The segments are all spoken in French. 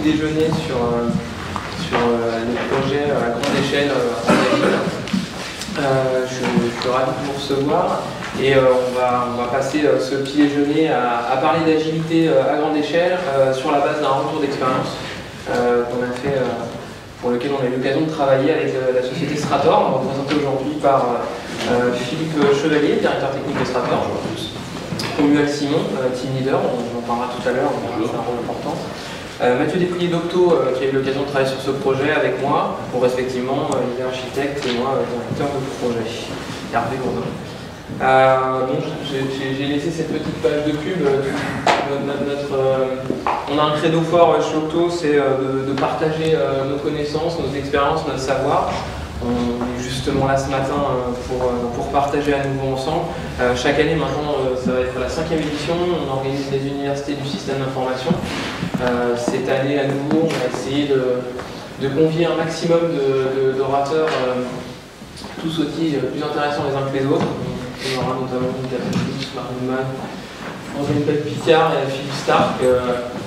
petit déjeuner sur les projets à grande échelle en agile. Je suis ravi de vous recevoir et on va passer ce petit déjeuner à parler d'agilité à grande échelle sur la base d'un retour d'expérience qu'on a fait, pour lequel on a eu l'occasion de travailler avec la société Strator, représentée aujourd'hui par Philippe Chevalier, directeur technique de Strator, Romuald Simon, team leader, on en parlera tout à l'heure, c'est un rôle important. Mathieu Despouillet d'Octo, qui a eu l'occasion de travailler sur ce projet avec moi, pour respectivement il est architecte et moi directeur de projet. Hervé Gourdin. J'ai laissé cette petite page de pub. On a un credo fort chez Octo, c'est de partager nos connaissances, nos expériences, notre savoir. On est justement là ce matin pour partager à nouveau ensemble. Chaque année maintenant, ça va être la 5e édition, on organise les universités du système d'information. Cette année à nouveau, on va essayer de convier un maximum d'orateurs, tous aussi plus intéressants les uns que les autres. On aura notamment Marine Mann, Angélique Picard et Philippe Stark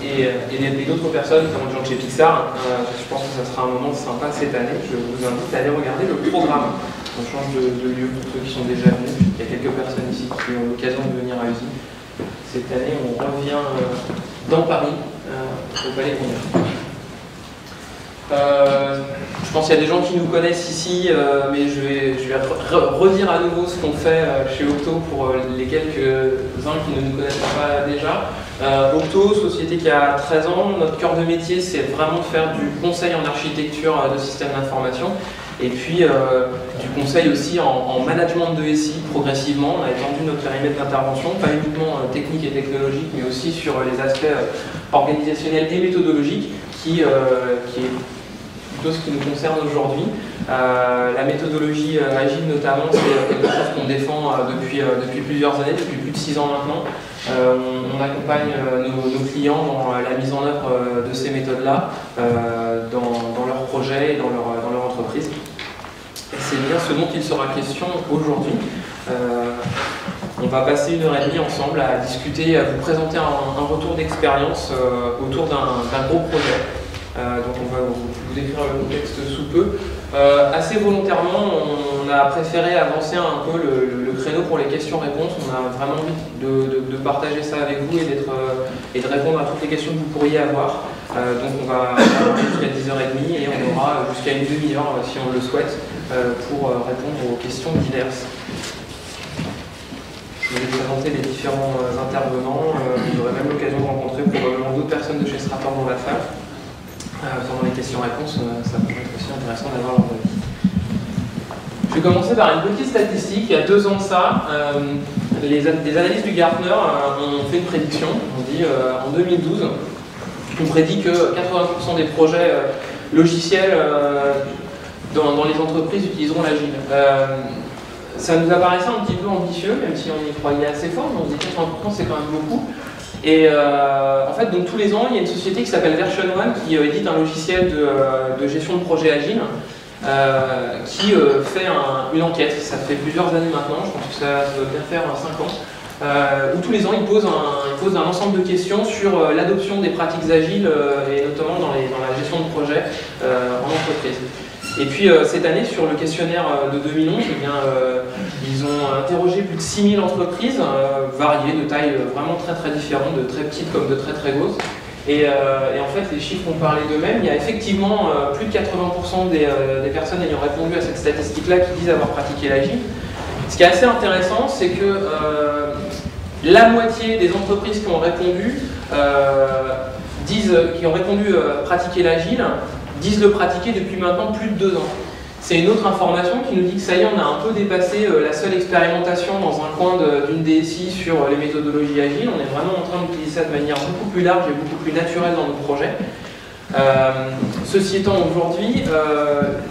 et d'autres personnes, notamment des gens de chez Pixar. Je pense que ça sera un moment sympa cette année. Je vous invite à aller regarder le programme. On change de lieu pour ceux qui sont déjà venus. Il y a quelques personnes ici qui ont l'occasion de venir à Uzi. Cette année, on revient dans Paris, au Palais Congrès. Je pense qu'il y a des gens qui nous connaissent ici, mais je vais redire à nouveau ce qu'on fait chez Octo pour les quelques-uns qui ne nous connaissent pas déjà. Octo, société qui a 13 ans, notre cœur de métier c'est vraiment de faire du conseil en architecture de systèmes d'information et puis du conseil aussi en management de SI progressivement. On a étendu notre périmètre d'intervention, pas uniquement technique et technologique, mais aussi sur les aspects organisationnels et méthodologiques qui est ce qui nous concerne aujourd'hui. La méthodologie agile notamment, c'est quelque chose qu'on défend depuis plusieurs années, depuis plus de 6 ans maintenant. On accompagne nos clients dans la mise en œuvre de ces méthodes-là, dans leurs projets et dans leur entreprise. Et c'est bien ce dont il sera question aujourd'hui. On va passer 1h30 ensemble à discuter, à vous présenter un retour d'expérience autour d'un gros projet. Donc on va vous décrire le contexte sous peu. Assez volontairement, on a préféré avancer un peu le créneau pour les questions-réponses. On a vraiment envie de partager ça avec vous et de répondre à toutes les questions que vous pourriez avoir. Donc on va jusqu'à 10h30 et on aura jusqu'à une demi-heure, si on le souhaite, pour répondre aux questions diverses. Je vais vous présenter les différents intervenants. Vous aurez même l'occasion de rencontrer probablement d'autres personnes de chez Strator dans la salle. Pendant les questions-réponses, ça pourrait être aussi intéressant d'avoir leur avis. Je vais commencer par une petite statistique. Il y a 2 ans de ça, les analystes du Gartner ont fait une prédiction. On dit en 2012, on prédit que 80% des projets logiciels dans les entreprises utiliseront l'agile. Ça nous apparaissait un petit peu ambitieux, même si on y croyait assez fort, mais on se dit 80% c'est quand même beaucoup. Et en fait, donc, tous les ans, il y a une société qui s'appelle Version One qui édite un logiciel de gestion de projet agile qui fait une enquête. Ça fait plusieurs années maintenant, je pense que ça doit bien faire 5 ans, où tous les ans, ils posent un ensemble de questions sur l'adoption des pratiques agiles et notamment dans la gestion de projet en entreprise. Et puis cette année, sur le questionnaire de 2011, eh bien, ils ont interrogé plus de 6000 entreprises, variées, de tailles vraiment très différentes, de très petites comme de très grosses. Et en fait, les chiffres ont parlé d'eux-mêmes. Il y a effectivement plus de 80% des personnes ayant répondu à cette statistique-là qui disent avoir pratiqué l'agile. Ce qui est assez intéressant, c'est que la moitié des entreprises qui ont répondu pratiquer l'agile, disent le pratiquer depuis maintenant plus de 2 ans. C'est une autre information qui nous dit que ça y est, on a un peu dépassé la seule expérimentation dans un coin d'une DSI sur les méthodologies agiles. On est vraiment en train d'utiliser ça de manière beaucoup plus large et beaucoup plus naturelle dans nos projets. Ceci étant, aujourd'hui,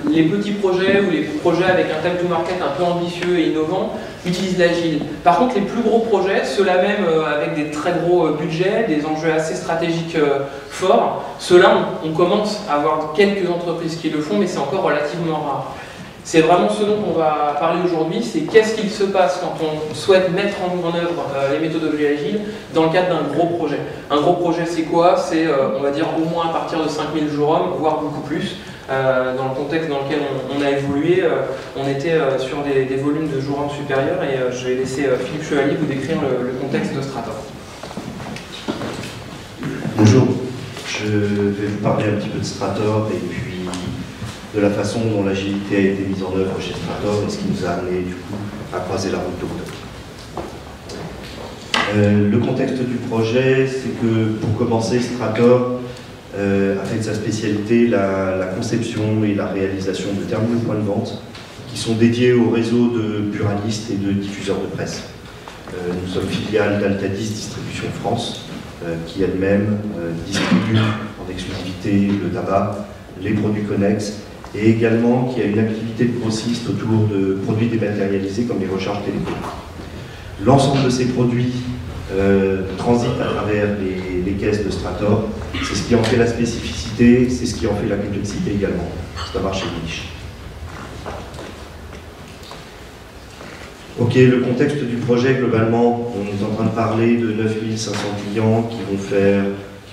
les petits projets ou les projets avec un time to market un peu ambitieux et innovant utilisent l'agile. Par contre, les plus gros projets, ceux-là même avec des très gros budgets, des enjeux assez stratégiques forts, ceux-là, on commence à avoir quelques entreprises qui le font, mais c'est encore relativement rare. C'est vraiment ce dont on va parler aujourd'hui, c'est qu'est-ce qu'il se passe quand on souhaite mettre en œuvre les méthodologies agiles dans le cadre d'un gros projet. Un gros projet, c'est quoi? C'est, on va dire, au moins à partir de 5000 jours hommes, voire beaucoup plus. Dans le contexte dans lequel on a évolué, on était sur des volumes de jours hommes supérieurs, et je vais laisser Philippe Chevalier vous décrire le contexte de Strator. Bonjour, je vais vous parler un petit peu de Strator et puis de la façon dont l'agilité a été mise en œuvre chez Strator et ce qui nous a amené du coup à croiser la route d'Octo. Le contexte du projet, c'est que pour commencer, Strator a fait de sa spécialité la conception et la réalisation de terminaux points de vente qui sont dédiés au réseau de buralistes et de diffuseurs de presse. Nous sommes filiales d'Altadis Distribution France, qui elle-même distribue en exclusivité le tabac, les produits connexes, et également qui a une activité de grossiste autour de produits dématérialisés comme les recharges téléphoniques. L'ensemble de ces produits transitent à travers les caisses de Strator. C'est ce qui en fait la spécificité, c'est ce qui en fait la complexité également. C'est un marché de niche. Ok, le contexte du projet, globalement, on est en train de parler de 9500 clients qui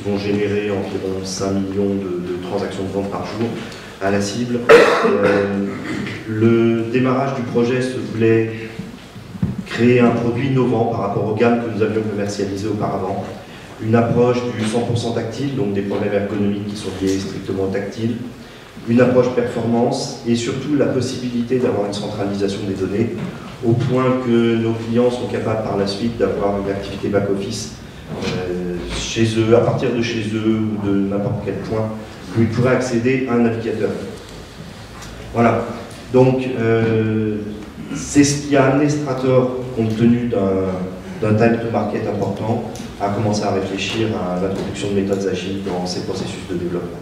vont générer environ 5 millions de transactions de vente par jour à la cible. Le démarrage du projet se voulait créer un produit innovant par rapport aux gammes que nous avions commercialisées auparavant. Une approche du 100% tactile, donc des problèmes ergonomiques qui sont liés strictement au tactile. Une approche performance et surtout la possibilité d'avoir une centralisation des données au point que nos clients sont capables par la suite d'avoir une activité back-office chez eux, à partir de chez eux ou de n'importe quel point où ils pourraient accéder à un navigateur. Voilà. Donc, c'est ce qui a amené Strator, compte tenu d'un time to market important, à commencer à réfléchir à l'introduction de méthodes agiles dans ces processus de développement.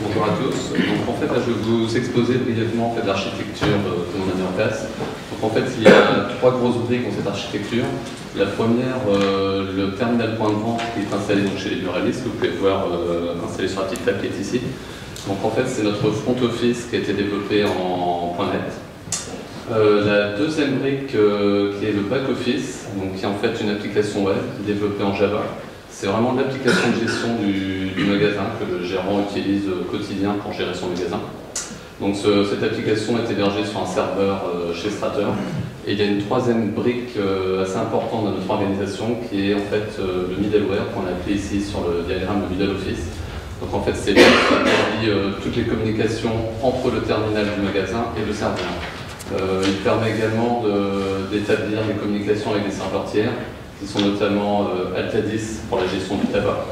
Bonjour à tous. Donc en fait, là, je vais vous exposer brièvement l'architecture que l'on a mis en place. Donc en fait, il y a 3 grosses briques dans cette architecture. La première, le terminal point de vente qui est installé donc, chez les buralistes, que vous pouvez voir installé sur la petite table qui est ici. Donc en fait, c'est notre front office qui a été développé en .NET. La deuxième brique qui est le back office, donc qui est en fait une application web développée en Java. C'est vraiment l'application de gestion du magasin que le gérant utilise au quotidien pour gérer son magasin. Donc cette application est hébergée sur un serveur chez Strator. Et il y a une troisième brique assez importante dans notre organisation qui est en fait le middleware qu'on a appelé ici sur le diagramme de middle office. Donc en fait c'est lui qui établit toutes les communications entre le terminal du magasin et le serveur. Il permet également d'établir les communications avec des serveurs tiers qui sont notamment Altadis pour la gestion du tabac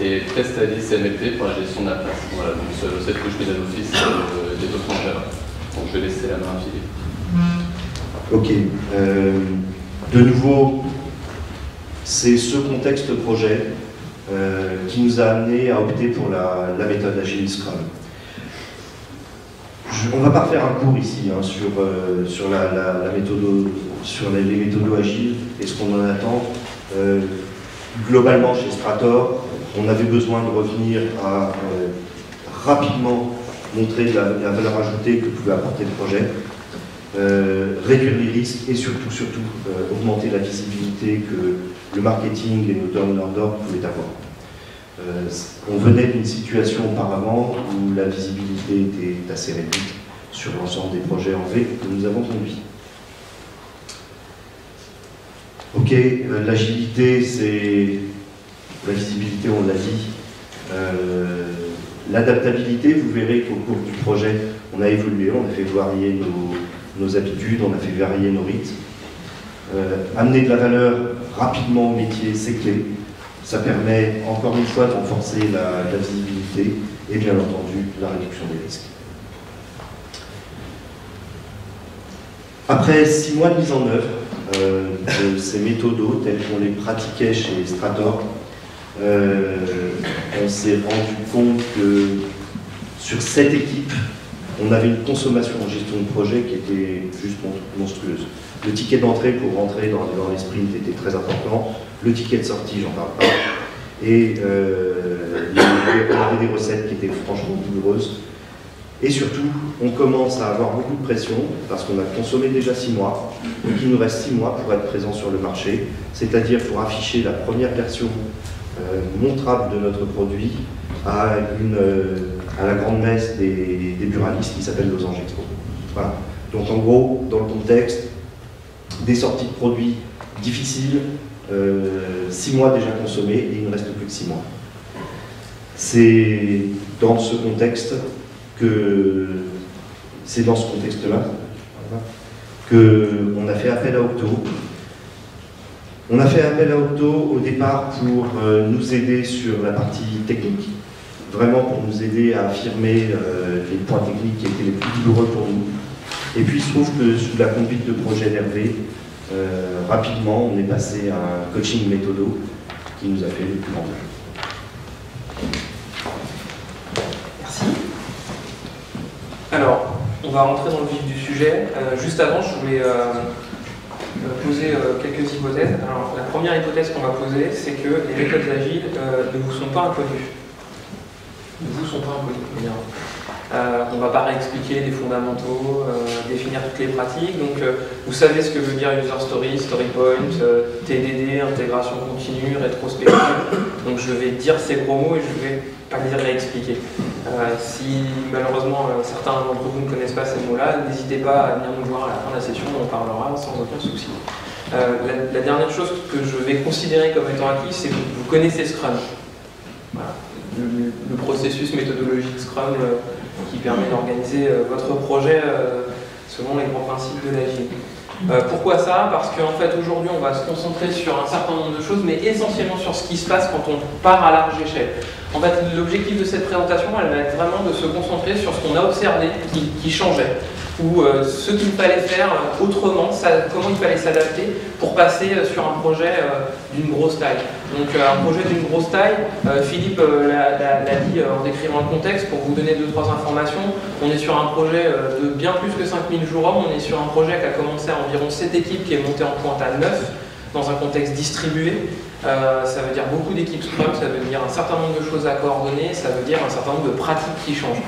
et Prestadis et MLP pour la gestion de la place. Voilà, donc cette couche middle office est développée en Java. Donc je vais laisser la main à Philippe. Ok. De nouveau, c'est ce contexte projet qui nous a amené à opter pour la méthode Agile Scrum. On ne va pas faire un cours ici hein, sur les méthodos agiles et ce qu'on en attend. Globalement, chez Strator, on avait besoin de revenir à rapidement montrer la valeur ajoutée que pouvait apporter le projet, réduire les risques et surtout augmenter la visibilité que le marketing et nos donneurs d'ordre pouvaient avoir. On venait d'une situation auparavant où la visibilité était assez réduite sur l'ensemble des projets en V que nous avons conduits. Ok, l'agilité, c'est la visibilité, on l'a dit. L'adaptabilité, vous verrez qu'au cours du projet, on a évolué, on a fait varier nos habitudes, on a fait varier nos rythmes. Amener de la valeur rapidement au métier, c'est clé. Ça permet encore une fois de renforcer la visibilité et bien entendu la réduction des risques. Après 6 mois de mise en œuvre de ces méthodos tels qu'on les pratiquait chez Strator, on s'est rendu compte que sur cette équipe, on avait une consommation en gestion de projet qui était juste monstrueuse. Le ticket d'entrée pour rentrer dans les sprints était très important. Le ticket de sortie, j'en parle pas. Et on avait des recettes qui étaient franchement douloureuses. Et surtout, on commence à avoir beaucoup de pression parce qu'on a consommé déjà 6 mois. Donc il nous reste 6 mois pour être présent sur le marché, c'est-à-dire pour afficher la première version montrable de notre produit à la grande messe des buralistes qui s'appelle Losange Expo. Voilà. Donc en gros, dans le contexte, des sorties de produits difficiles, 6 mois déjà consommés et il ne reste plus que 6 mois. C'est dans ce contexte là qu'on a fait appel à Octo. On a fait appel à Octo au départ pour nous aider sur la partie technique, vraiment pour nous aider à affirmer les points techniques qui étaient les plus douloureux pour nous. Et puis il se trouve que sous la conduite de projet d'Hervé, rapidement on est passé à un coaching méthodo qui nous a fait le plus grand bien. Merci. Alors, on va rentrer dans le vif du sujet. Juste avant, je voulais poser quelques hypothèses. Alors, la première hypothèse qu'on va poser, c'est que les méthodes agiles ne vous sont pas inconnues. Ne vous sont pas inconnues, évidemment. On ne va pas réexpliquer les fondamentaux, définir toutes les pratiques. Donc, vous savez ce que veut dire user story, story point, TDD, intégration continue, rétrospective. Donc, je vais dire ces gros mots et je ne vais pas les réexpliquer. Si malheureusement certains d'entre vous ne connaissent pas ces mots-là, n'hésitez pas à venir nous voir à la fin de la session, on en parlera sans aucun souci. La dernière chose que je vais considérer comme étant acquis, c'est que vous connaissez Scrum. Voilà. Le processus méthodologique Scrum qui permet d'organiser votre projet selon les grands principes de l'agile. Pourquoi ça? Parce qu'en fait aujourd'hui on va se concentrer sur un certain nombre de choses, mais essentiellement sur ce qui se passe quand on part à large échelle. En fait, l'objectif de cette présentation, elle va être vraiment de se concentrer sur ce qu'on a observé qui changeait, ou ce qu'il fallait faire autrement, comment il fallait s'adapter pour passer sur un projet d'une grosse taille. Donc un projet d'une grosse taille, Philippe l'a dit en décrivant le contexte, pour vous donner 2-3 informations, on est sur un projet de bien plus que 5000 jours hommes, on est sur un projet qui a commencé à environ 7 équipes, qui est monté en pointe à 9, dans un contexte distribué. Ça veut dire beaucoup d'équipes Scrum, ça veut dire un certain nombre de choses à coordonner, ça veut dire un certain nombre de pratiques qui changent.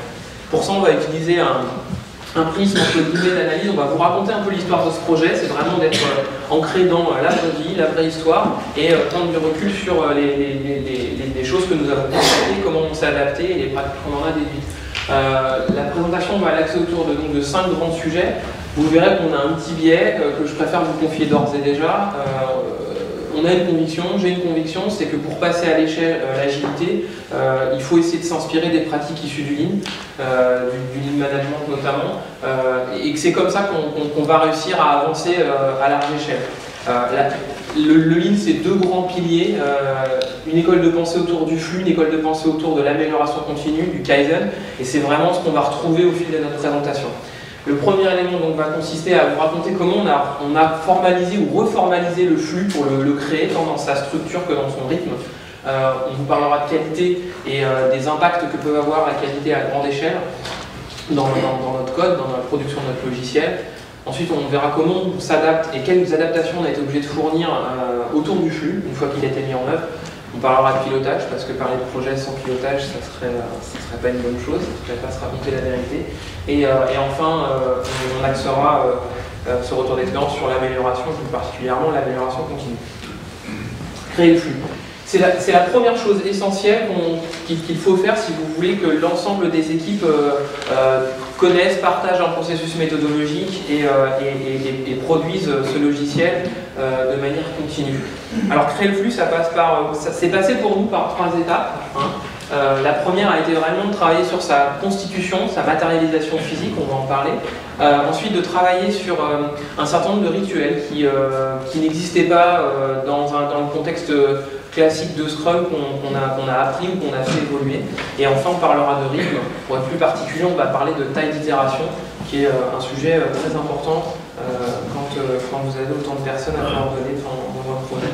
Pour ça, on va utiliser un prisme entre guillemets d'analyse. On va vous raconter un peu l'histoire de ce projet, c'est vraiment d'être ancré dans la vraie vie, la vraie histoire, et prendre du recul sur les choses que nous avons constatées, comment on s'est adapté et les pratiques qu'on en a déduites. La présentation va l'axer autour de 5 grands sujets. Vous verrez qu'on a un petit biais que je préfère vous confier d'ores et déjà. On a une conviction, j'ai une conviction, c'est que pour passer à l'échelle l'agilité, il faut essayer de s'inspirer des pratiques issues du Lean, du Lean Management notamment, et que c'est comme ça qu'on va réussir à avancer à large échelle. Le Lean, c'est 2 grands piliers, une école de pensée autour du flux, une école de pensée autour de l'amélioration continue, du Kaizen, et c'est vraiment ce qu'on va retrouver au fil de notre présentation. Le premier élément donc, va consister à vous raconter comment on a formalisé ou reformalisé le flux pour le créer, tant dans sa structure que dans son rythme. On vous parlera de qualité et des impacts que peut avoir la qualité à grande échelle dans notre code, dans la production de notre logiciel. Ensuite, on verra comment on s'adapte et quelles adaptations on a été obligé de fournir autour du flux, une fois qu'il a été mis en œuvre. On parlera de pilotage, parce que parler de projet sans pilotage, ça serait pas une bonne chose, ça ne serait pas se raconter la vérité. Et enfin, on axera ce retour d'expérience sur l'amélioration, plus particulièrement l'amélioration continue. Créer le flux. C'est la première chose essentielle qu'il faut faire si vous voulez que l'ensemble des équipes connaissent, partagent un processus méthodologique et produisent ce logiciel de manière continue. Alors créer le flux, ça c'est passé pour nous par 3 étapes. La première a été vraiment de travailler sur sa constitution, sa matérialisation physique, on va en parler. Ensuite de travailler sur un certain nombre de rituels qui n'existaient pas dans le contexte classique de Scrum qu'on a appris ou qu'on a fait évoluer. Et enfin, on parlera de rythme. Pour être plus particulier, on va parler de taille d'itération, qui est un sujet très important quand vous avez autant de personnes à coordonner dans un projet.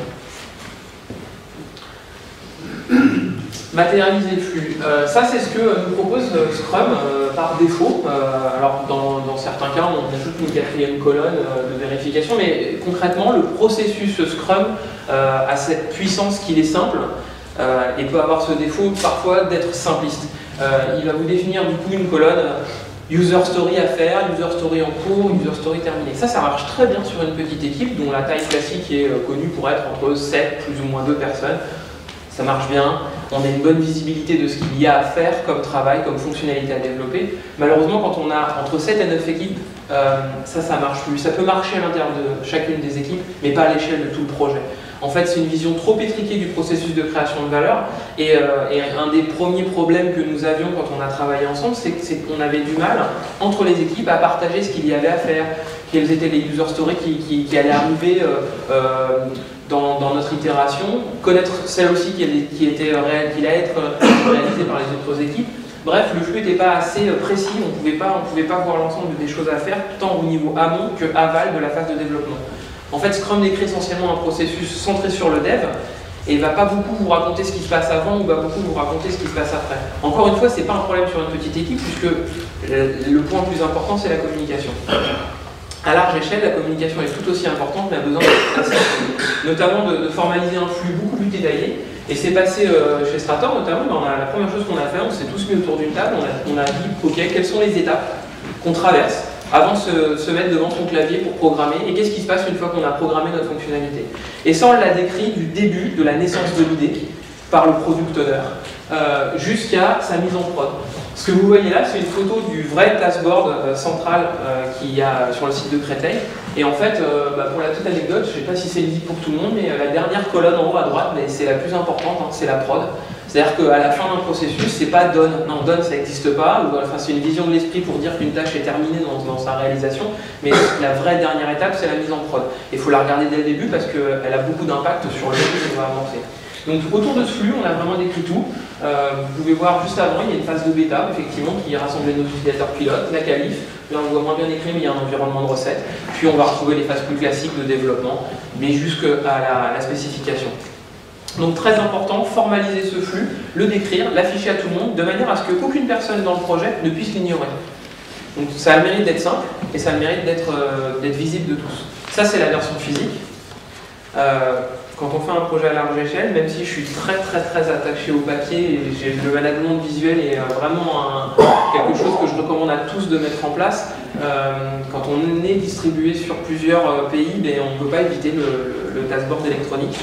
Matérialiser le flux. Ça, c'est ce que nous propose Scrum par défaut. Alors, dans certains cas, on ajoute une 4e colonne de vérification, mais concrètement, le processus Scrum a cette puissance qu'il est simple et peut avoir ce défaut parfois d'être simpliste. Il va vous définir du coup une colonne user story à faire, user story en cours, user story terminée. Ça marche très bien sur une petite équipe dont la taille classique est connue pour être entre 7, plus ou moins 2 personnes. Ça marche bien, on a une bonne visibilité de ce qu'il y a à faire comme travail, comme fonctionnalité à développer. Malheureusement, quand on a entre 7 et 9 équipes, ça marche plus. Ça peut marcher à l'intérieur de chacune des équipes, mais pas à l'échelle de tout le projet. En fait, c'est une vision trop étriquée du processus de création de valeur. Et un des premiers problèmes que nous avions quand on a travaillé ensemble, c'est qu'on avait du mal, entre les équipes, à partager ce qu'il y avait à faire, quelles étaient les user stories qui allaient arriver dans notre itération, connaître celle aussi qui allait être réalisée par les autres équipes. Bref, le flux n'était pas assez précis, on ne pouvait pas voir l'ensemble des choses à faire, tant au niveau amont que aval de la phase de développement. En fait, Scrum décrit essentiellement un processus centré sur le dev et ne va pas beaucoup vous raconter ce qui se passe avant ou va beaucoup vous raconter ce qui se passe après. Encore une fois, ce n'est pas un problème sur une petite équipe puisque le point le plus important, c'est la communication. À large échelle, la communication est tout aussi importante, mais a besoin notamment de formaliser un flux beaucoup plus détaillé. Et c'est passé chez Strator notamment, la première chose qu'on a fait, on s'est tous mis autour d'une table, on a dit, ok, quelles sont les étapes qu'on traverse avant de se mettre devant son clavier pour programmer, et qu'est-ce qui se passe une fois qu'on a programmé notre fonctionnalité. Et ça, on l'a décrit du début de la naissance de l'idée par le product owner jusqu'à sa mise en prod. Ce que vous voyez là, c'est une photo du vrai taskboard central qu'il y a sur le site de Créteil. Et en fait, pour la petite anecdote, je ne sais pas si c'est visible pour tout le monde, mais la dernière colonne en haut à droite, c'est la plus importante, hein, c'est la prod. C'est-à-dire qu'à la fin d'un processus, c'est pas done. Non, done, ça n'existe pas. Enfin, c'est une vision de l'esprit pour dire qu'une tâche est terminée dans sa réalisation. Mais la vraie dernière étape, c'est la mise en prod. Il faut la regarder dès le début parce qu'elle a beaucoup d'impact sur le flux qu'on va avancer. Donc autour de ce flux, on a vraiment décrit tout. Vous pouvez voir juste avant, il y a une phase de bêta, effectivement, qui rassemblait nos utilisateurs pilotes, la qualif. Là, on voit moins bien écrit, mais il y a un environnement de recette. Puis on va retrouver les phases plus classiques de développement, mais jusqu'à la spécification. Donc très important, formaliser ce flux, le décrire, l'afficher à tout le monde, de manière à ce qu'aucune personne dans le projet ne puisse l'ignorer. Donc ça a le mérite d'être simple, et ça a le mérite d'être visible de tous. Ça, c'est la version physique. Quand on fait un projet à large échelle, même si je suis très attaché au papier, et le management visuel est vraiment quelque chose que je recommande à tous de mettre en place, quand on est distribué sur plusieurs pays, on ne peut pas éviter le taskboard électronique.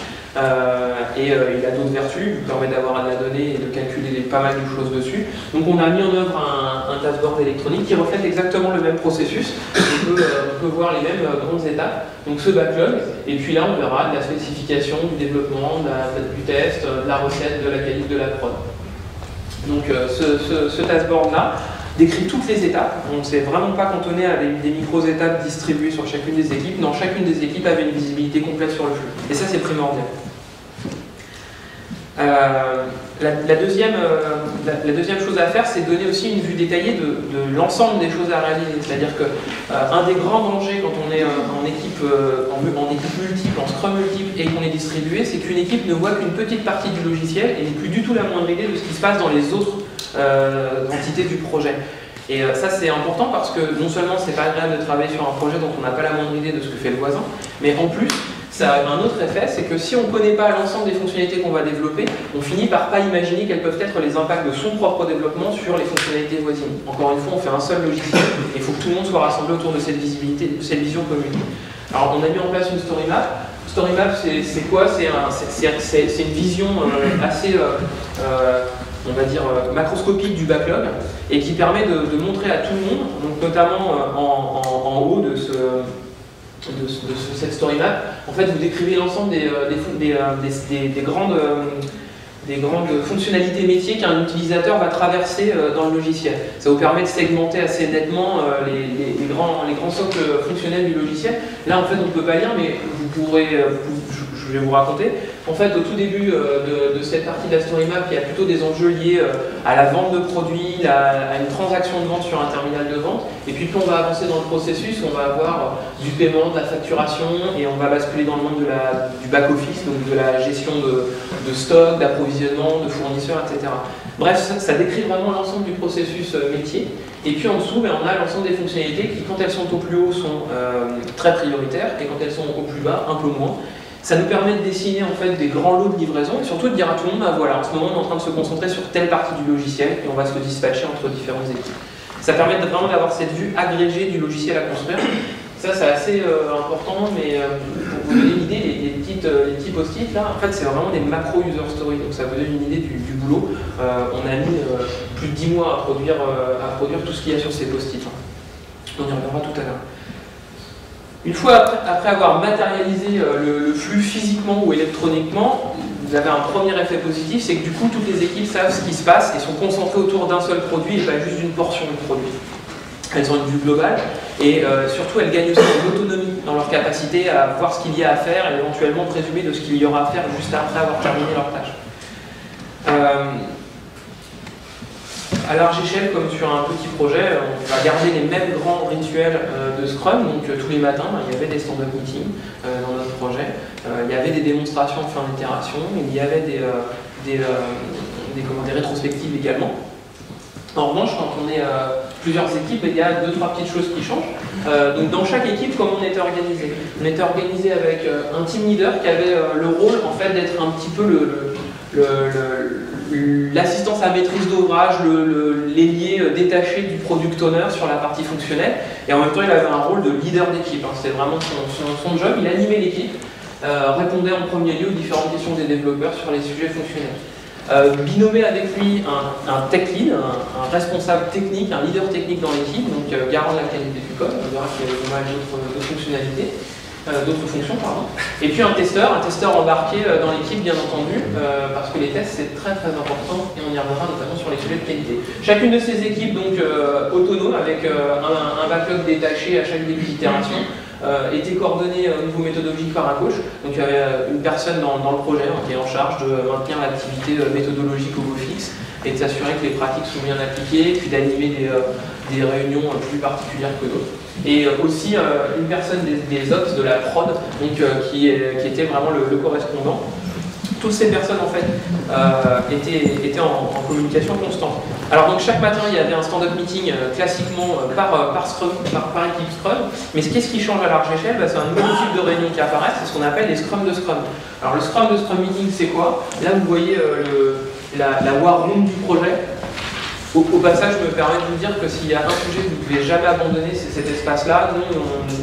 Il a d'autres vertus, il permet d'avoir de la donnée et de calculer pas mal de choses dessus. Donc on a mis en œuvre un taskboard électronique qui reflète exactement le même processus. On peut voir les mêmes grandes étapes, donc ce backlog, et puis là on verra de la spécification, du développement, du test, de la recette, de la qualité, de la prod. Donc ce taskboard là décrit toutes les étapes. On ne s'est vraiment pas cantonné à des micro-étapes distribuées sur chacune des équipes. Non, chacune des équipes avait une visibilité complète sur le flux. Et ça, c'est primordial. La deuxième chose à faire, c'est donner aussi une vue détaillée de l'ensemble des choses à réaliser. C'est-à-dire qu'un des grands dangers quand on est en équipe multiple, en Scrum multiple et qu'on est distribué, c'est qu'une équipe ne voit qu'une petite partie du logiciel et n'est plus du tout la moindre idée de ce qui se passe dans les autres entités du projet. Et ça c'est important parce que non seulement c'est pas agréable de travailler sur un projet dont on n'a pas la moindre idée de ce que fait le voisin, mais en plus ça a un autre effet, c'est que si on ne connaît pas l'ensemble des fonctionnalités qu'on va développer, on finit par pas imaginer quels peuvent être les impacts de son propre développement sur les fonctionnalités voisines. Encore une fois, on fait un seul logiciel et il faut que tout le monde soit rassemblé autour de cette visibilité, de cette vision commune. Alors on a mis en place une story map. Story map, c'est quoi? C'est une vision assez on va dire macroscopique du backlog et qui permet de montrer à tout le monde, donc notamment en haut de cette story map, en fait vous décrivez l'ensemble des grandes fonctionnalités métiers qu'un utilisateur va traverser dans le logiciel. Ça vous permet de segmenter assez nettement les grands socles fonctionnels du logiciel. Là en fait on ne peut pas lire, mais je vais vous raconter. En fait, au tout début de cette partie de la story map, il y a plutôt des enjeux liés à la vente de produits, à une transaction de vente sur un terminal de vente. Et puis plus on va avancer dans le processus, on va avoir du paiement, de la facturation, et on va basculer dans le monde du back-office, donc de la gestion de stock, d'approvisionnement, de fournisseurs, etc. Bref, ça décrit vraiment l'ensemble du processus métier. Et puis en dessous, on a l'ensemble des fonctionnalités qui, quand elles sont au plus haut, sont très prioritaires, et quand elles sont au plus bas, un peu moins. Ça nous permet de dessiner en fait des grands lots de livraison et surtout de dire à tout le monde, voilà, en ce moment on est en train de se concentrer sur telle partie du logiciel et on va se dispatcher entre différentes équipes. Ça permet vraiment d'avoir cette vue agrégée du logiciel à construire. Ça, c'est assez important, mais pour vous donner une idée, les petits post-it, là, en fait, c'est vraiment des macro user stories, donc ça vous donne une idée du boulot. On a mis plus de 10 mois à produire tout ce qu'il y a sur ces post-it. On y reviendra tout à l'heure. Une fois après avoir matérialisé le flux physiquement ou électroniquement, vous avez un premier effet positif, c'est que du coup, toutes les équipes savent ce qui se passe et sont concentrées autour d'un seul produit et pas juste d'une portion du produit. Elles ont une vue globale et surtout elles gagnent aussi en autonomie dans leur capacité à voir ce qu'il y a à faire et éventuellement présumer de ce qu'il y aura à faire juste après avoir terminé leur tâche. À large échelle, comme sur un petit projet, on va garder les mêmes grands rituels de Scrum. Donc tous les matins, il y avait des stand-up meetings dans notre projet. Il y avait des démonstrations en fin d'itération. Il y avait des rétrospectives également. En revanche, quand on est plusieurs équipes, il y a 2-3 petites choses qui changent. Donc dans chaque équipe, comment on était organisé? On était organisé avec un team leader qui avait le rôle en fait d'être un petit peu l'assistance à maîtrise d'ouvrage, l'ailier détaché du product owner sur la partie fonctionnelle, et en même temps il avait un rôle de leader d'équipe, c'était vraiment son job, il animait l'équipe, répondait en premier lieu aux différentes questions des développeurs sur les sujets fonctionnels. Binômé avec lui un tech lead, un responsable technique, un leader technique dans l'équipe, donc garant de la qualité du code, on verra qu'il y a pas mal d'autres fonctionnalités. D'autres fonctions, pardon. Et puis un testeur embarqué dans l'équipe, bien entendu, parce que les tests, c'est très très important, et on y reviendra notamment sur les sujets de qualité. Chacune de ces équipes, donc autonome, avec un backlog détaché à chaque début d'itération, était coordonnée au niveau méthodologique par un coach. Donc il y avait une personne dans le projet qui est en charge de maintenir l'activité méthodologique au beau fixe, et de s'assurer que les pratiques sont bien appliquées, puis d'animer des réunions plus particulières que d'autres. Et aussi une personne des ops, de la prod, donc, qui était vraiment le correspondant. Toutes ces personnes en fait étaient en communication constante. Alors donc chaque matin il y avait un stand-up meeting classiquement par Scrum, par équipe Scrum, mais qu'est-ce qui change à large échelle? C'est un nouveau type de réunion qui apparaît, c'est ce qu'on appelle les Scrum de Scrum. Alors le Scrum de Scrum Meeting c'est quoi? Là vous voyez la war room du projet. Au passage, je me permets de vous dire que s'il y a un sujet que vous ne pouvez jamais abandonner, c'est cet espace-là. Nous,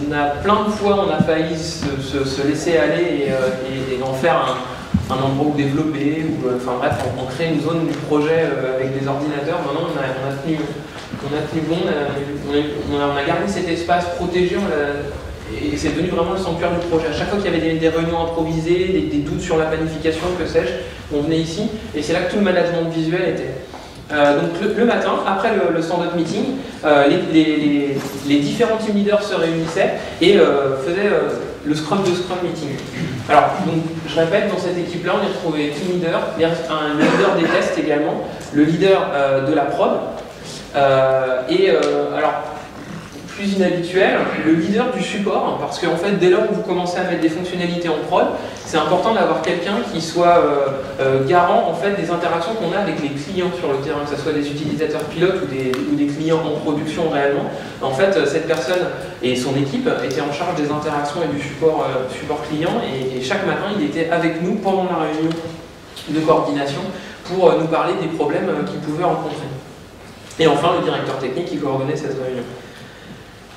on a plein de fois, on a failli se laisser aller et en faire un endroit où développer, enfin bref, on crée une zone du projet avec des ordinateurs. Maintenant, on a tenu bon, on a gardé cet espace protégé, et c'est devenu vraiment le sanctuaire du projet. À chaque fois qu'il y avait des réunions improvisées, des doutes sur la planification, que sais-je, on venait ici, et c'est là que tout le management visuel était. Donc le matin, après le stand-up meeting, les différents team leaders se réunissaient et faisaient le scrum de Scrum Meeting. Alors, donc, je répète, dans cette équipe-là, on y retrouvait team leader, un leader des tests également, le leader de la prod, alors, plus inhabituel, le leader du support, parce qu'en fait, dès lors où vous commencez à mettre des fonctionnalités en prod, c'est important d'avoir quelqu'un qui soit garant en fait, des interactions qu'on a avec les clients sur le terrain, que ce soit des utilisateurs pilotes ou des clients en production réellement. En fait, cette personne et son équipe étaient en charge des interactions et du support client, et chaque matin, il était avec nous pendant la réunion de coordination pour nous parler des problèmes qu'ils pouvaient rencontrer. Et enfin, le directeur technique qui coordonnait cette réunion.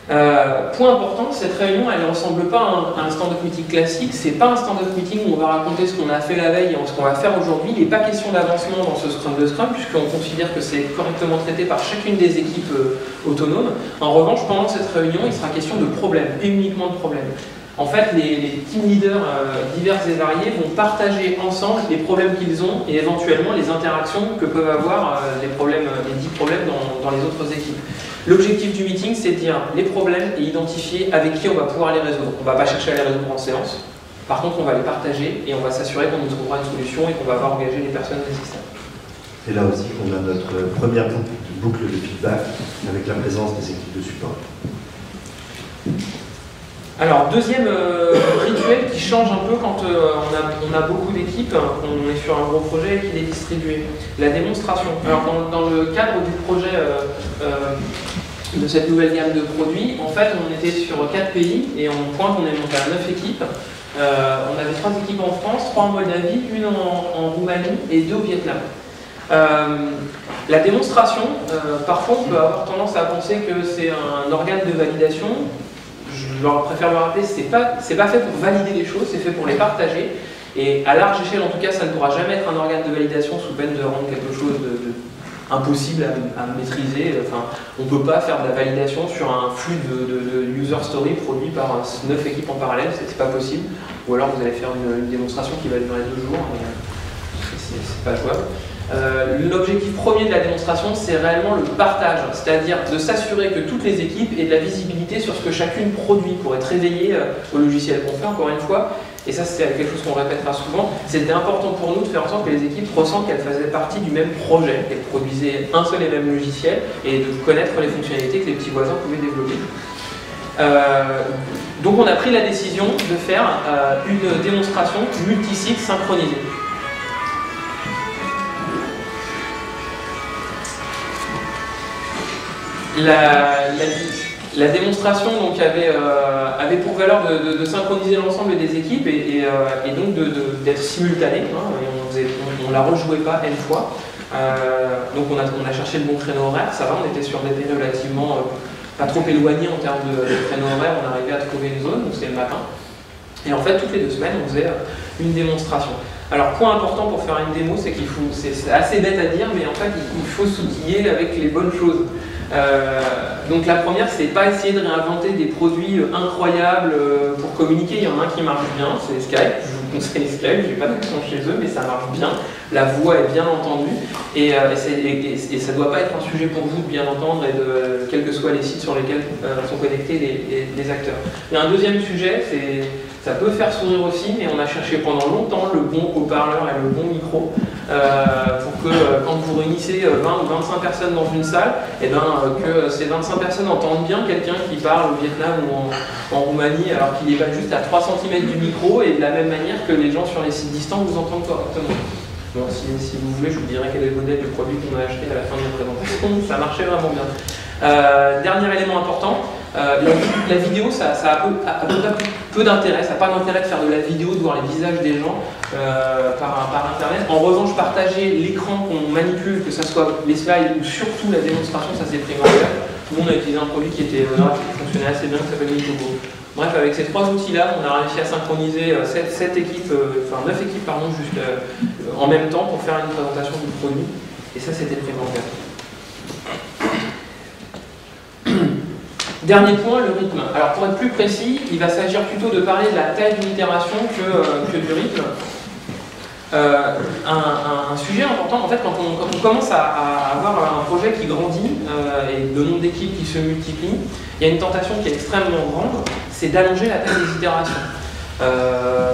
Point important, cette réunion elle ne ressemble pas à un stand-up meeting classique, c'est pas un stand-up meeting où on va raconter ce qu'on a fait la veille et ce qu'on va faire aujourd'hui. Il n'est pas question d'avancement dans ce Scrum de Scrum puisqu'on considère que c'est correctement traité par chacune des équipes autonomes. En revanche, pendant cette réunion, il sera question de problèmes, et uniquement de problèmes. En fait, les team leaders divers et variés vont partager ensemble les problèmes qu'ils ont et éventuellement les interactions que peuvent avoir les 10 problèmes dans les autres équipes. L'objectif du meeting, c'est de dire les problèmes et identifier avec qui on va pouvoir les résoudre. On ne va pas chercher à les résoudre en séance. Par contre, on va les partager et on va s'assurer qu'on nous trouvera une solution et qu'on va engager les personnes nécessaires. Et là aussi, on a notre première boucle de feedback avec la présence des équipes de support. Alors, deuxième rituel qui change un peu quand on a beaucoup d'équipes, on est sur un gros projet et qu'il est distribué. La démonstration. Alors, dans le cadre du projet de cette nouvelle gamme de produits, en fait, on était sur 4 pays et en pointe, on est monté à 9 équipes. On avait 3 équipes en France, 3 en Moldavie, une en Roumanie et 2 au Vietnam. La démonstration, parfois on peut avoir tendance à penser que c'est un organe de validation. Je préfère le rappeler, c'est pas fait pour valider les choses, c'est fait pour les partager. Et à large échelle, en tout cas, ça ne pourra jamais être un organe de validation sous peine de rendre quelque chose impossible à maîtriser. Enfin, on ne peut pas faire de la validation sur un flux de user story produit par 9 équipes en parallèle, c'est pas possible. Ou alors vous allez faire une démonstration qui va durer 2 jours, mais c'est pas jouable. L'objectif premier de la démonstration, c'est réellement le partage, c'est-à-dire de s'assurer que toutes les équipes aient de la visibilité sur ce que chacune produit pour être éveillée au logiciel qu'on fait, encore une fois. Et ça, c'est quelque chose qu'on répétera souvent. C'était important pour nous de faire en sorte que les équipes ressentent qu'elles faisaient partie du même projet, qu'elles produisaient un seul et même logiciel, et de connaître les fonctionnalités que les petits voisins pouvaient développer. Donc on a pris la décision de faire une démonstration multisite synchronisée. La démonstration donc, avait pour valeur de synchroniser l'ensemble des équipes et donc d'être simultanée. Hein, on ne la rejouait pas N fois. Donc on a cherché le bon créneau horaire, ça va, on était sur des périodes relativement pas trop éloignées en termes de créneau horaire, on arrivait à trouver une zone, donc c'était le matin. Et en fait, toutes les 2 semaines, on faisait une démonstration. Alors, point important pour faire une démo, c'est qu'il faut, c'est assez bête à dire, mais en fait, il faut s'outiller avec les bonnes choses. Donc la première, c'est pas essayer de réinventer des produits incroyables pour communiquer. Il y en a un qui marche bien, c'est Skype. Je vous conseille Skype, j'ai pas d'action chez eux, mais ça marche bien. La voix est bien entendue et ça doit pas être un sujet pour vous de bien entendre et quels que soient les sites sur lesquels sont connectés les acteurs. Il y a un deuxième sujet, ça peut faire sourire aussi, mais on a cherché pendant longtemps le bon haut-parleur et le bon micro pour que quand vous réunissez 20 ou 25 personnes dans une salle, et que ces 25 personnes entendent bien quelqu'un qui parle au Vietnam ou en Roumanie alors qu'il est pas juste à 3 cm du micro et de la même manière que les gens sur les sites distants vous entendent correctement. Bon, si vous voulez, je vous dirai quel est le modèle du produit qu'on a acheté à la fin de la présentation, ça marchait vraiment bien. Dernier élément important, la vidéo, ça a peu d'intérêt, ça n'a pas d'intérêt de faire de la vidéo, de voir les visages des gens par internet. En revanche, partager l'écran qu'on manipule, que ce soit les slides ou surtout la démonstration, ça c'est primordial. Nous on a utilisé un produit qui fonctionnait assez bien, qui s'appelle Mitogo. Bref, avec ces 3 outils-là, on a réussi à synchroniser 9 équipes en même temps pour faire une présentation du produit. Et ça, c'était primordial. Dernier point, le rythme. Alors pour être plus précis, il va s'agir plutôt de parler de la taille d'une itération que du rythme. Un sujet important, en fait, quand on commence à avoir un projet qui grandit et le nombre d'équipes qui se multiplient, il y a une tentation qui est extrêmement grande, c'est d'allonger la taille des itérations.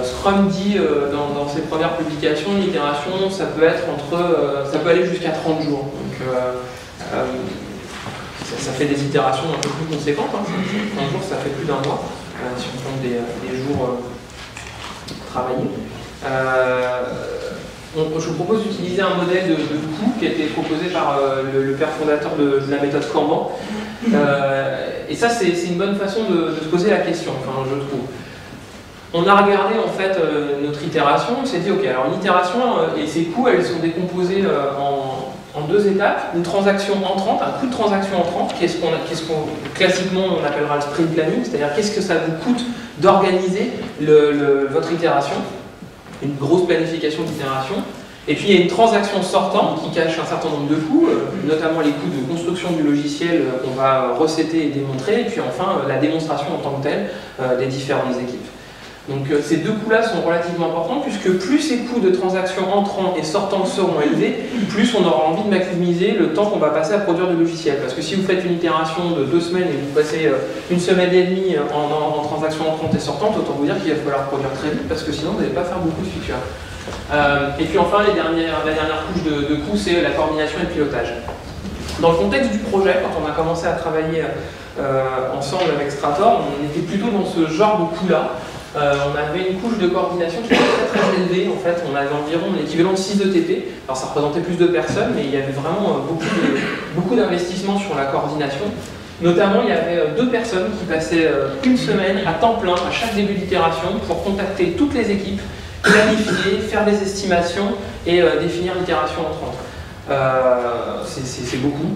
Scrum dit dans ses premières publications, l'itération, ça peut être ça peut aller jusqu'à 30 jours. Donc, ça fait des itérations un peu plus conséquentes. Hein. 30 jours, ça fait plus d'1 mois, si on compte des jours travaillés. Je vous propose d'utiliser un modèle de coût qui a été proposé par le père fondateur de la méthode Kanban. Et ça, c'est une bonne façon de se poser la question, enfin, je trouve. On a regardé en fait notre itération, on s'est dit, ok, alors une itération et ses coûts, elles sont décomposées en 2 étapes. Une transaction entrante, un coût de transaction entrante, classiquement on appellera le sprint planning, c'est-à-dire qu'est-ce que ça vous coûte d'organiser votre itération, une grosse planification d'itération. Et puis il y a une transaction sortante qui cache un certain nombre de coûts, notamment les coûts de construction du logiciel qu'on va recéter et démontrer, et puis enfin la démonstration en tant que telle des différentes équipes. Donc ces 2 coûts-là sont relativement importants puisque plus ces coûts de transaction entrants et sortants seront élevés, plus on aura envie de maximiser le temps qu'on va passer à produire du logiciel. Parce que si vous faites une itération de 2 semaines et vous passez 1 semaine et demie en transaction entrante et sortante, autant vous dire qu'il va falloir produire très vite parce que sinon vous n'allez pas faire beaucoup de features. Et puis enfin, la dernière couche de coûts, c'est la coordination et le pilotage. Dans le contexte du projet, quand on a commencé à travailler ensemble avec Strator, on était plutôt dans ce genre de coûts-là. On avait une couche de coordination qui était très élevée, en fait, on avait environ l'équivalent de 6 ETP, alors ça représentait plus de personnes, mais il y avait vraiment beaucoup d'investissements sur la coordination. Notamment, il y avait 2 personnes qui passaient 1 semaine à temps plein à chaque début d'itération pour contacter toutes les équipes, planifier, faire des estimations et définir l'itération entrante. c'est beaucoup.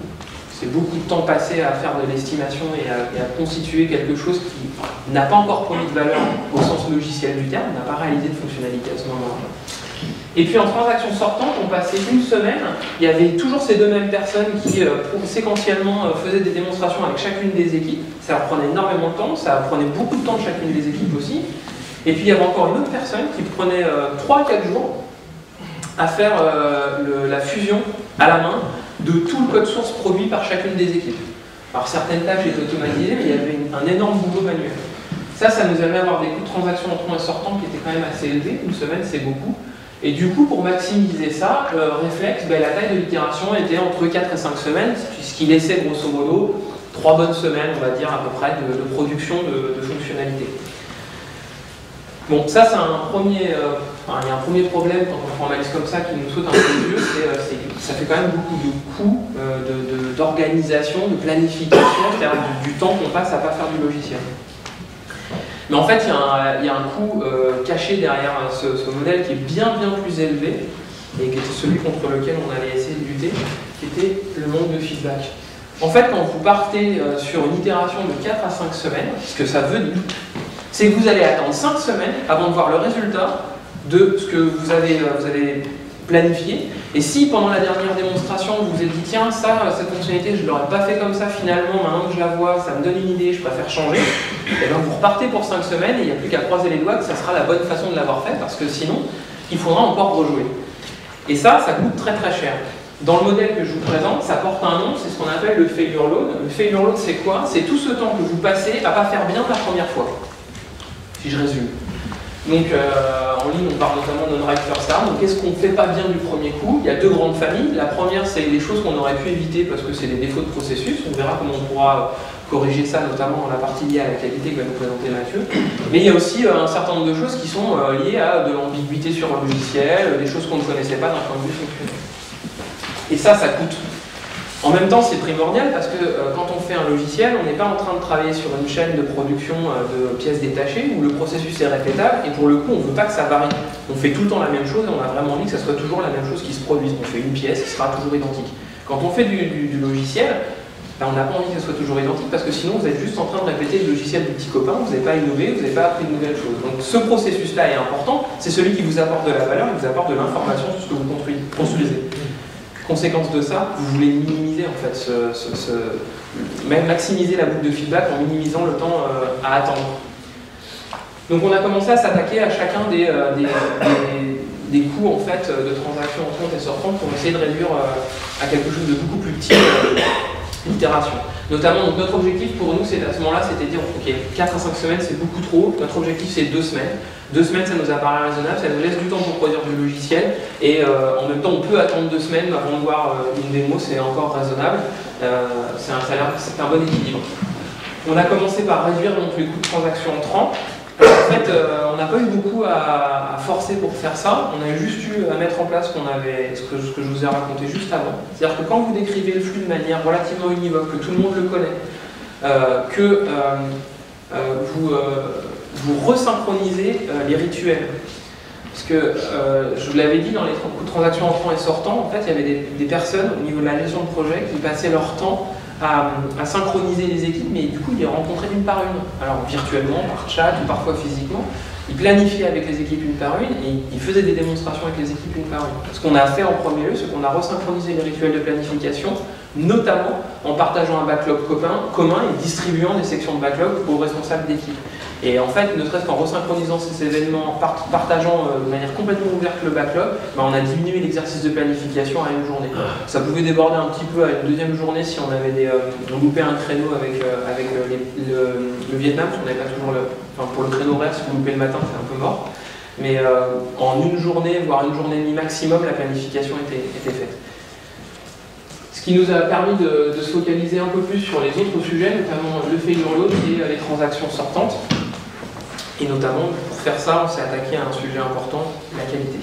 C'est beaucoup de temps passé à faire de l'estimation et à constituer quelque chose qui n'a pas encore produit de valeur au sens logiciel du terme, n'a pas réalisé de fonctionnalité à ce moment-là. Et puis en transaction sortante, on passait une semaine, il y avait toujours ces deux mêmes personnes qui séquentiellement faisaient des démonstrations avec chacune des équipes. Ça prenait énormément de temps, ça prenait beaucoup de temps de chacune des équipes aussi. Et puis il y avait encore une autre personne qui prenait 3-4 jours à faire la fusion à la main de tout le code source produit par chacune des équipes. Alors certaines tâches étaient automatisées, mais il y avait un énorme boulot manuel. Ça nous amenait à avoir des coûts de transaction entrant et sortant qui étaient quand même assez élevés. Une semaine, c'est beaucoup. Et du coup, pour maximiser ça, le réflexe, la taille de l'itération était entre 4 et 5 semaines, ce qui laissait grosso modo 3 bonnes semaines, on va dire, à peu près, de production de fonctionnalités. Bon, ça, c'est un premier, il y a un premier problème quand on formalise comme ça qui nous saute un peu aux yeux, c'est que ça fait quand même beaucoup de coûts d'organisation, de planification, c'est-à-dire du temps qu'on passe à ne pas faire du logiciel. Mais en fait, il y a un coût caché derrière ce modèle qui est bien plus élevé et qui était celui contre lequel on allait essayer de lutter, qui était le manque de feedback. En fait, quand vous partez sur une itération de 4 à 5 semaines, ce que ça veut dire, c'est que vous allez attendre 5 semaines avant de voir le résultat de ce que vous avez planifié. Et si pendant la dernière démonstration vous vous êtes dit tiens, cette fonctionnalité je ne l'aurais pas fait comme ça finalement, maintenant que je la vois, ça me donne une idée, je préfère changer, et bien vous repartez pour 5 semaines et il n'y a plus qu'à croiser les doigts que ça sera la bonne façon de l'avoir fait, parce que sinon il faudra encore rejouer. Et ça coûte très cher. Dans le modèle que je vous présente, ça porte un nom, c'est ce qu'on appelle le failure load. Le failure load, c'est quoi? C'est tout ce temps que vous passez à ne pas faire bien la première fois. Si je résume. Donc en ligne, on parle notamment de non-right first arm. Donc qu'est-ce qu'on ne fait pas bien du premier coup? Il y a deux grandes familles. La première, c'est les choses qu'on aurait pu éviter parce que c'est des défauts de processus. On verra comment on pourra corriger ça, notamment dans la partie liée à la qualité que va nous présenter Mathieu. Mais il y a aussi un certain nombre de choses qui sont liées à de l'ambiguïté sur un logiciel, des choses qu'on ne connaissait pas d'un point de vue fonctionnel. Et ça coûte. En même temps, c'est primordial parce que quand on fait un logiciel, on n'est pas en train de travailler sur une chaîne de production de pièces détachées où le processus est répétable et pour le coup, on ne veut pas que ça varie. On fait tout le temps la même chose et on a vraiment envie que ça soit toujours la même chose qui se produise. On fait une pièce qui sera toujours identique. Quand on fait du logiciel, on n'a pas envie que ça soit toujours identique parce que sinon, vous êtes juste en train de répéter le logiciel du petit copain, vous n'avez pas innové, vous n'avez pas appris de nouvelles choses. Donc ce processus-là est important, c'est celui qui vous apporte de la valeur, qui vous apporte de l'information sur ce que vous construisez. Conséquence de ça, vous voulez minimiser en fait, même maximiser la boucle de feedback en minimisant le temps à attendre. Donc on a commencé à s'attaquer à chacun des coûts en fait, de transactions entrantes et sortantes pour essayer de réduire à quelque chose de beaucoup plus petit l'itération. Notamment, donc, notre objectif pour nous, à ce moment-là, c'était de dire ok, 4 à 5 semaines, c'est beaucoup trop. Notre objectif, c'est 2 semaines. 2 semaines, ça nous apparaît raisonnable, ça nous laisse du temps pour produire du logiciel. Et en même temps, on peut attendre 2 semaines avant de voir une démo, c'est encore raisonnable. C'est un bon équilibre. On a commencé par réduire donc, les coûts de transaction entrants. En fait, on n'a pas eu beaucoup à forcer pour faire ça. On a juste eu à mettre en place ce que je vous ai raconté juste avant. C'est-à-dire que quand vous décrivez le flux de manière relativement univoque, que tout le monde le connaît, que vous resynchronisez les rituels. Parce que, je vous l'avais dit, dans les coûts de transaction entrants et sortants, en fait, il y avait des personnes au niveau de la gestion de projet qui passaient leur temps à synchroniser les équipes, mais du coup, ils les rencontraient une par une. Alors, virtuellement, par chat ou parfois physiquement. Ils planifiaient avec les équipes une par une et ils faisaient des démonstrations avec les équipes une par une. Ce qu'on a fait en premier lieu, c'est qu'on a resynchronisé les rituels de planification, notamment en partageant un backlog commun et distribuant des sections de backlog aux responsables d'équipe. Et en fait, ne serait-ce qu'en resynchronisant ces événements, partageant de manière complètement ouverte le backlog, on a diminué l'exercice de planification à une journée. Ça pouvait déborder un petit peu à une deuxième journée si on avait on loupait un créneau avec le Vietnam, parce qu'on n'avait pas toujours pour le créneau horaire, si vous loupez le matin, c'est un peu mort. Mais en une journée, voire une journée et demie maximum, la planification était faite. Ce qui nous a permis de se focaliser un peu plus sur les autres sujets, notamment le failure load et les transactions sortantes. Et notamment, pour faire ça, on s'est attaqué à un sujet important, la qualité.